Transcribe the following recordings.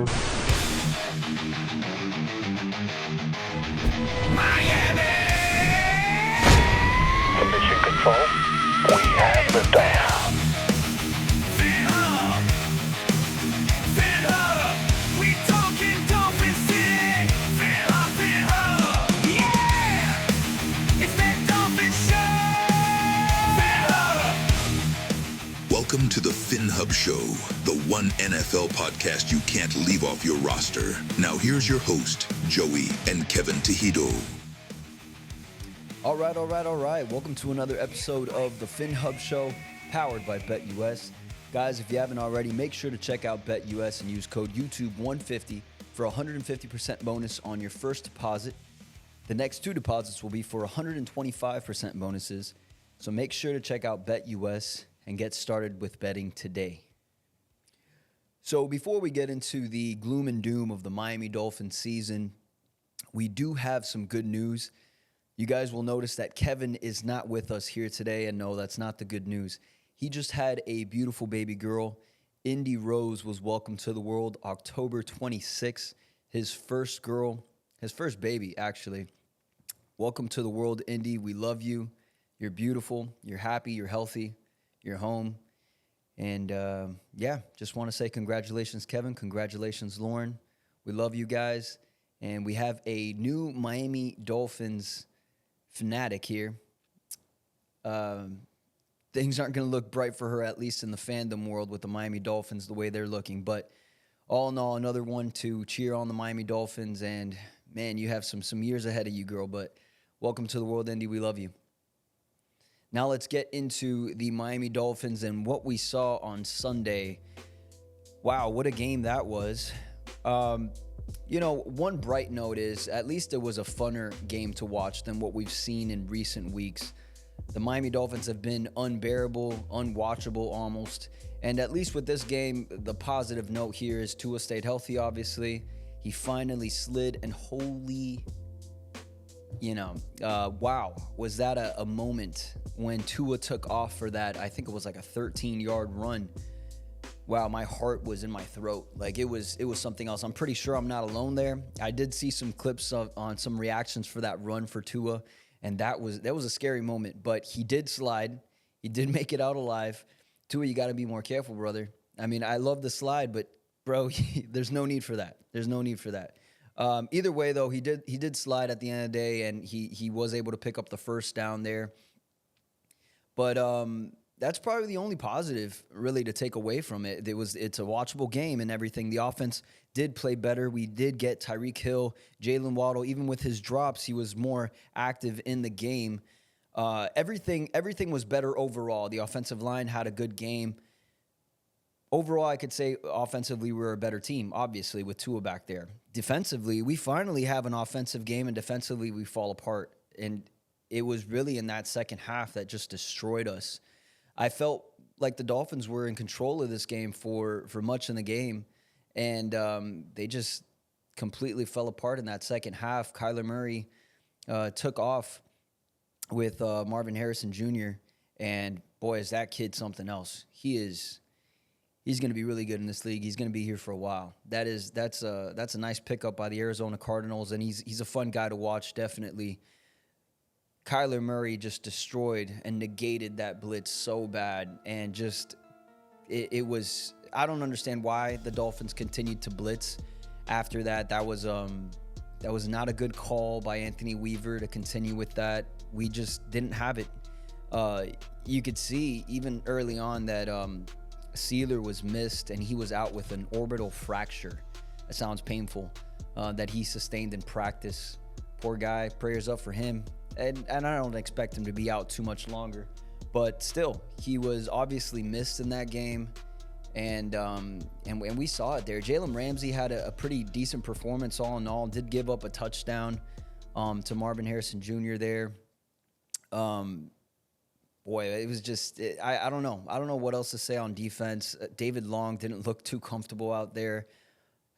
Miami! To mission control, we have liftoff. Phinhub! Phinhub! We talking Dolphins today! Phinhub, Phinhub! Yeah! It's that Dolphins show! Phinhub! Welcome to the Phinhub Show, the one NFL podcast you can't leave off your roster. Now here's your host, Joey and Kevin Tejido. All right. Welcome to another episode of the Phinhub Show, powered by BetUS. Guys, if you haven't already, make sure to check out BetUS and use code YouTube150 for a 150% bonus on your first deposit. The next two deposits will be for 125% bonuses. So make sure to check out BetUS and get started with betting today. So before we get into the gloom and doom of the Miami Dolphins season, we do have some good news. You guys will notice that Kevin is not with us here today, and no, that's not the good news. He just had a beautiful baby girl. Indy Rose was welcomed to the world October 26th. His first baby, actually. Welcome to the world, Indy. We love you. You're beautiful. You're happy. You're healthy. You're home. And, just want to say congratulations, Kevin. Congratulations, Lauren. We love you guys. And we have a new Miami Dolphins fanatic here. Things aren't going to look bright for her, at least in the fandom world, with the Miami Dolphins the way they're looking. But all in all, another one to cheer on the Miami Dolphins. And, man, you have some years ahead of you, girl. But welcome to the world, Indy. We love you. Now let's get into the Miami Dolphins and what we saw on Sunday. Wow, what a game that was. One bright note is at least it was a funner game to watch than what we've seen in recent weeks. The Miami Dolphins have been unbearable, unwatchable almost. And at least with this game, the positive note here is Tua stayed healthy, obviously. He finally slid, and wow, was that a moment when Tua took off for that. I think it was like a 13-yard run. Wow, my heart was in my throat. Like, it was something else. I'm pretty sure I'm not alone there. I did see some clips on some reactions for that run for Tua, and that was a scary moment. But he did slide. He did make it out alive. Tua, you got to be more careful, brother. I mean, I love the slide, but, bro, there's no need for that. There's no need for that. Either way, though, he did slide at the end of the day, and he was able to pick up the first down there. But that's probably the only positive, really, to take away from it. It's a watchable game and everything. The offense did play better. We did get Tyreek Hill, Jaylen, Waddle. Even with his drops, he was more active in the game. Everything was better overall. The offensive line had a good game. Overall, I could say offensively we were a better team, obviously, with Tua back there. Defensively, we finally have an offensive game, and defensively we fall apart. And it was really in that second half that just destroyed us. I felt like the Dolphins were in control of this game for much in the game, and they just completely fell apart in that second half. Kyler Murray took off with Marvin Harrison Jr., and boy, is that kid something else. He's going to be really good in this league. He's going to be here for a while. That's a nice pickup by the Arizona Cardinals, and he's a fun guy to watch, definitely. Kyler Murray just destroyed and negated that blitz so bad, and just it was. I don't understand why the Dolphins continued to blitz after that. That was not a good call by Anthony Weaver to continue with that. We just didn't have it. You could see even early on that Sealer was missed, and he was out with an orbital fracture. That sounds painful. That he sustained in practice. Poor guy. Prayers up for him. And I don't expect him to be out too much longer. But still, he was obviously missed in that game. And we saw it there. Jalen Ramsey had a pretty decent performance all in all. Did give up a touchdown to Marvin Harrison Jr. there. Boy, it was just I don't know. I don't know what else to say on defense. David Long didn't look too comfortable out there.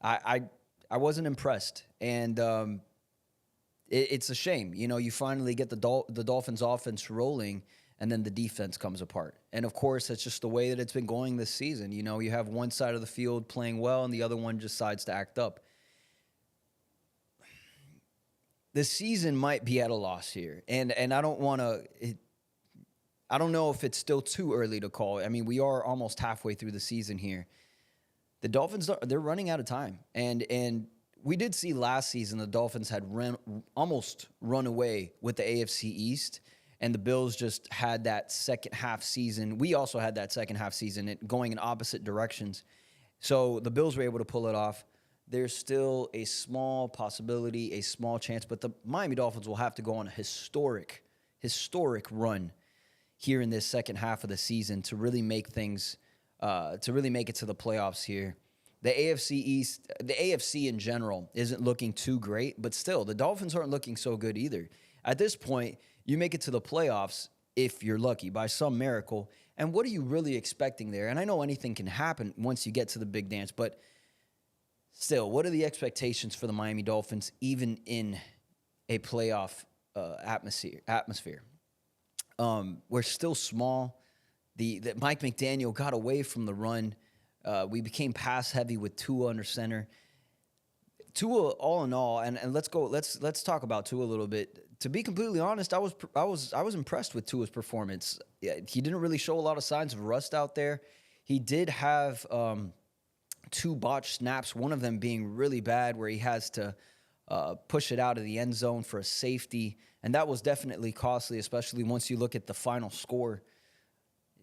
I wasn't impressed. And it's a shame. You know, you finally get the Dolphins offense rolling. and then the defense comes apart. And of course, that's just the way that it's been going this season. You know, you have one side of the field playing well and the other one just decides to act up. The season might be at a loss here. And I don't want to, I don't know if it's still too early to call. I mean, we are almost halfway through the season here. The Dolphins, they're running out of time. And we did see last season the Dolphins had almost run away with the AFC East, and the Bills just had that second half season. We also had that second half season going in opposite directions. So the Bills were able to pull it off. There's still a small possibility, a small chance, but the Miami Dolphins will have to go on a historic run here in this second half of the season to really make things, to really make it to the playoffs here. The AFC East, the AFC in general isn't looking too great, but still, the Dolphins aren't looking so good either. At this point, you make it to the playoffs if you're lucky by some miracle. And what are you really expecting there? And I know anything can happen once you get to the big dance, but still, what are the expectations for the Miami Dolphins, even in a playoff atmosphere? We're still small. The Mike McDaniel got away from the run. We became pass heavy with Tua under center. Tua, all in all, and let's talk about Tua a little bit. To be completely honest, I was impressed with Tua's performance. Yeah, he didn't really show a lot of signs of rust out there. He did have 2 botched snaps, one of them being really bad, where he has to push it out of the end zone for a safety, and that was definitely costly, especially once you look at the final score.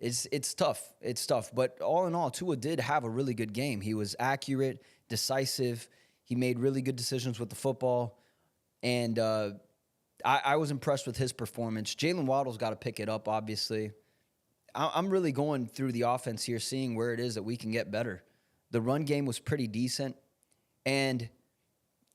It's tough. It's tough. But all in all, Tua did have a really good game. He was accurate, decisive. He made really good decisions with the football. And I was impressed with his performance. Jaylen Waddle's got to pick it up, obviously. I'm really going through the offense here, seeing where it is that we can get better. The run game was pretty decent. And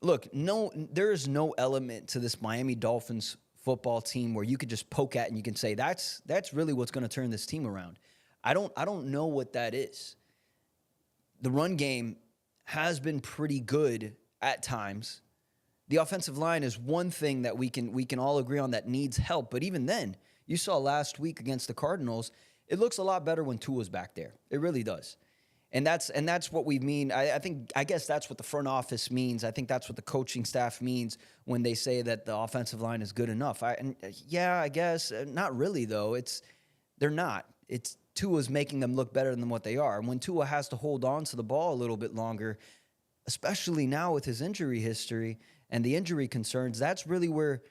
look, there is no element to this Miami Dolphins football team where you could just poke at and you can say that's really what's going to turn this team around. I don't know what that is. The run game has been pretty good at times. The offensive line is one thing that we can all agree on that needs help, but even then, you saw last week against the Cardinals, it looks a lot better when Tua's back there. It really does. And that's what we mean. I guess that's what the front office means. I think that's what the coaching staff means when they say that the offensive line is good enough. I guess not really though. They're not. It's Tua's making them look better than what they are. And when Tua has to hold on to the ball a little bit longer, especially now with his injury history and the injury concerns, that's really where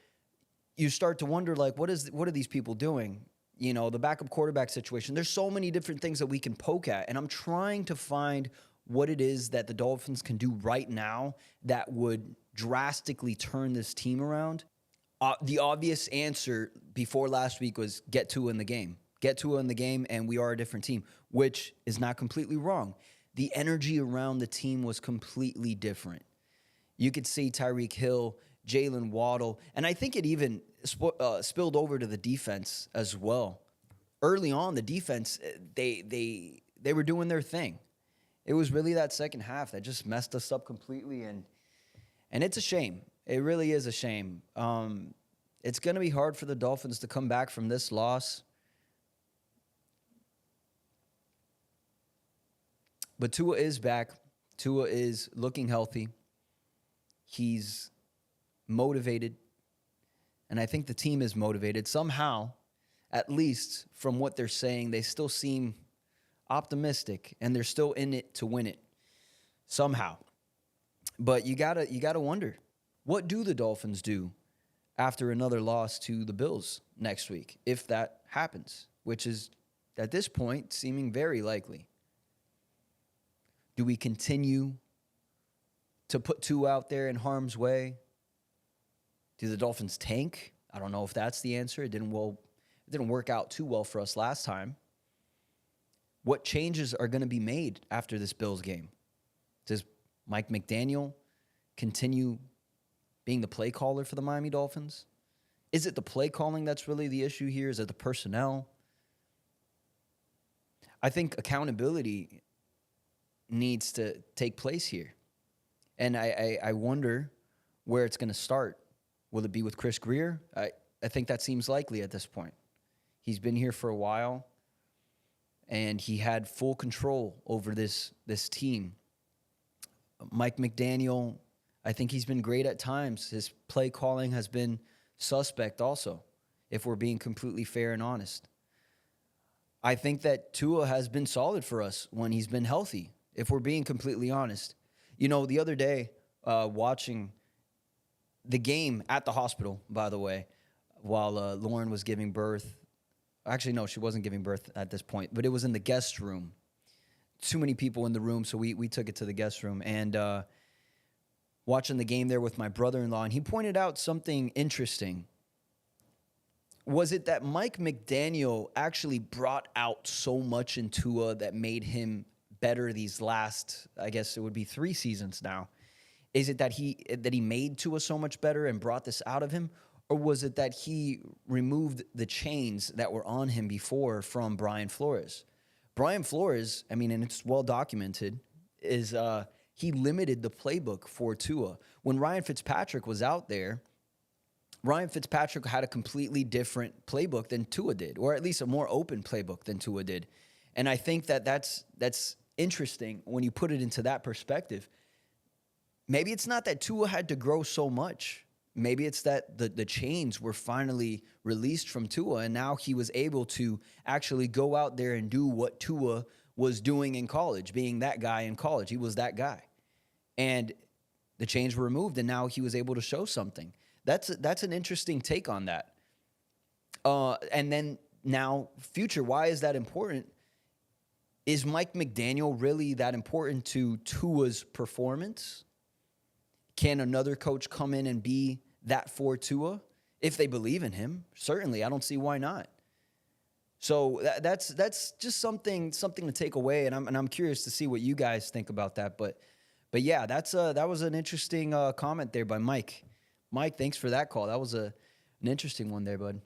you start to wonder, like, what are these people doing? You know, the backup quarterback situation. There's so many different things that we can poke at, and I'm trying to find what it is that the Dolphins can do right now that would drastically turn this team around. The obvious answer before last week was get Tua in the game. Get Tua in the game, and we are a different team, which is not completely wrong. The energy around the team was completely different. You could see Tyreek Hill, Jaylen, Waddle, and I think it even spilled over to the defense as well. Early on, the defense, they were doing their thing. It was really that second half that just messed us up completely, and it's a shame. It really is a shame. It's going to be hard for the Dolphins to come back from this loss. But Tua is back. Tua is looking healthy. He's motivated. And I think the team is motivated. Somehow, at least from what they're saying, they still seem optimistic. And they're still in it to win it. Somehow. But you gotta wonder, what do the Dolphins do after another loss to the Bills next week, if that happens? Which is, at this point, seeming very likely. Do we continue to put Tua out there in harm's way? Do the Dolphins tank? I don't know if that's the answer. It didn't work out too well for us last time. What changes are going to be made after this Bills game? Does Mike McDaniel continue being the play caller for the Miami Dolphins? Is it the play calling that's really the issue here? Is it the personnel? I think accountability needs to take place here. And I wonder where it's going to start. Will it be with Chris Greer? I think that seems likely at this point. He's been here for a while, and he had full control over this team. Mike McDaniel, I think he's been great at times. His play calling has been suspect also, if we're being completely fair and honest. I think that Tua has been solid for us when he's been healthy, if we're being completely honest. You know, the other day, watching the game at the hospital, by the way, while Lauren was giving birth. Actually, no, she wasn't giving birth at this point, but it was in the guest room. Too many people in the room, so we took it to the guest room. And watching the game there with my brother-in-law, and he pointed out something interesting. Was it that Mike McDaniel actually brought out so much in Tua that made him better these last, I guess it would be 3 seasons now? Is it that he made Tua so much better and brought this out of him? Or was it that he removed the chains that were on him before from Brian Flores? Brian Flores, I mean, and it's well documented, is he limited the playbook for Tua. When Ryan Fitzpatrick was out there, Ryan Fitzpatrick had a completely different playbook than Tua did, or at least a more open playbook than Tua did. And I think that that's interesting when you put it into that perspective. Maybe it's not that Tua had to grow so much. Maybe it's that the chains were finally released from Tua, and now he was able to actually go out there and do what Tua was doing in college, being that guy in college. He was that guy. And the chains were removed, and now he was able to show something. That's an interesting take on that. And then now, future, why is that important? Is Mike McDaniel really that important to Tua's performance? Can another coach come in and be that for Tua? If they believe in him, certainly. I don't see why not. So that's just something to take away, and I'm curious to see what you guys think about that. But yeah, that was an interesting comment there by Mike. Mike, thanks for that call. That was an interesting one there, bud.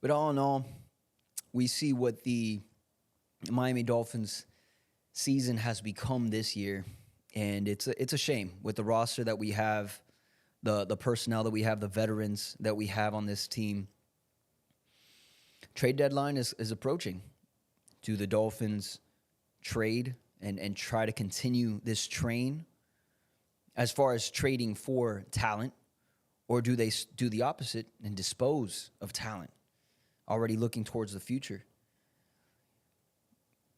But all in all, we see what the Miami Dolphins season has become this year, and it's a shame with the roster that we have, the personnel that we have, the veterans that we have on this team. Trade deadline is approaching. Do the Dolphins trade and try to continue this train as far as trading for talent, or do they do the opposite and dispose of talent, already looking towards the future?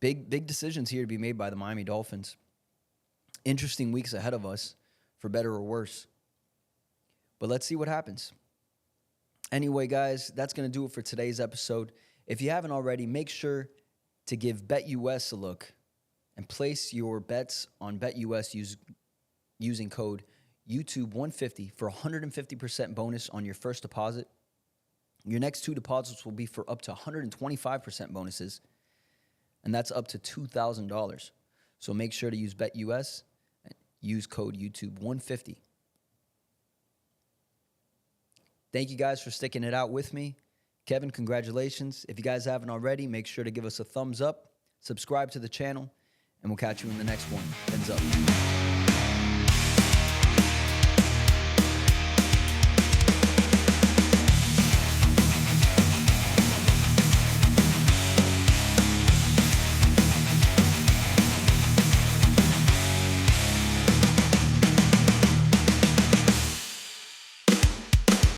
Big decisions here to be made by the Miami Dolphins. Interesting weeks ahead of us, for better or worse. But let's see what happens. Anyway, guys, that's going to do it for today's episode. If you haven't already, make sure to give BetUS a look and place your bets on BetUS using code YouTube150 for 150% bonus on your first deposit. Your next 2 deposits will be for up to 125% bonuses, and that's up to $2,000. So make sure to use BetUS and use code YouTube150. Thank you guys for sticking it out with me. Kevin, congratulations. If you guys haven't already, make sure to give us a thumbs up, subscribe to the channel, and we'll catch you in the next one. Fins up.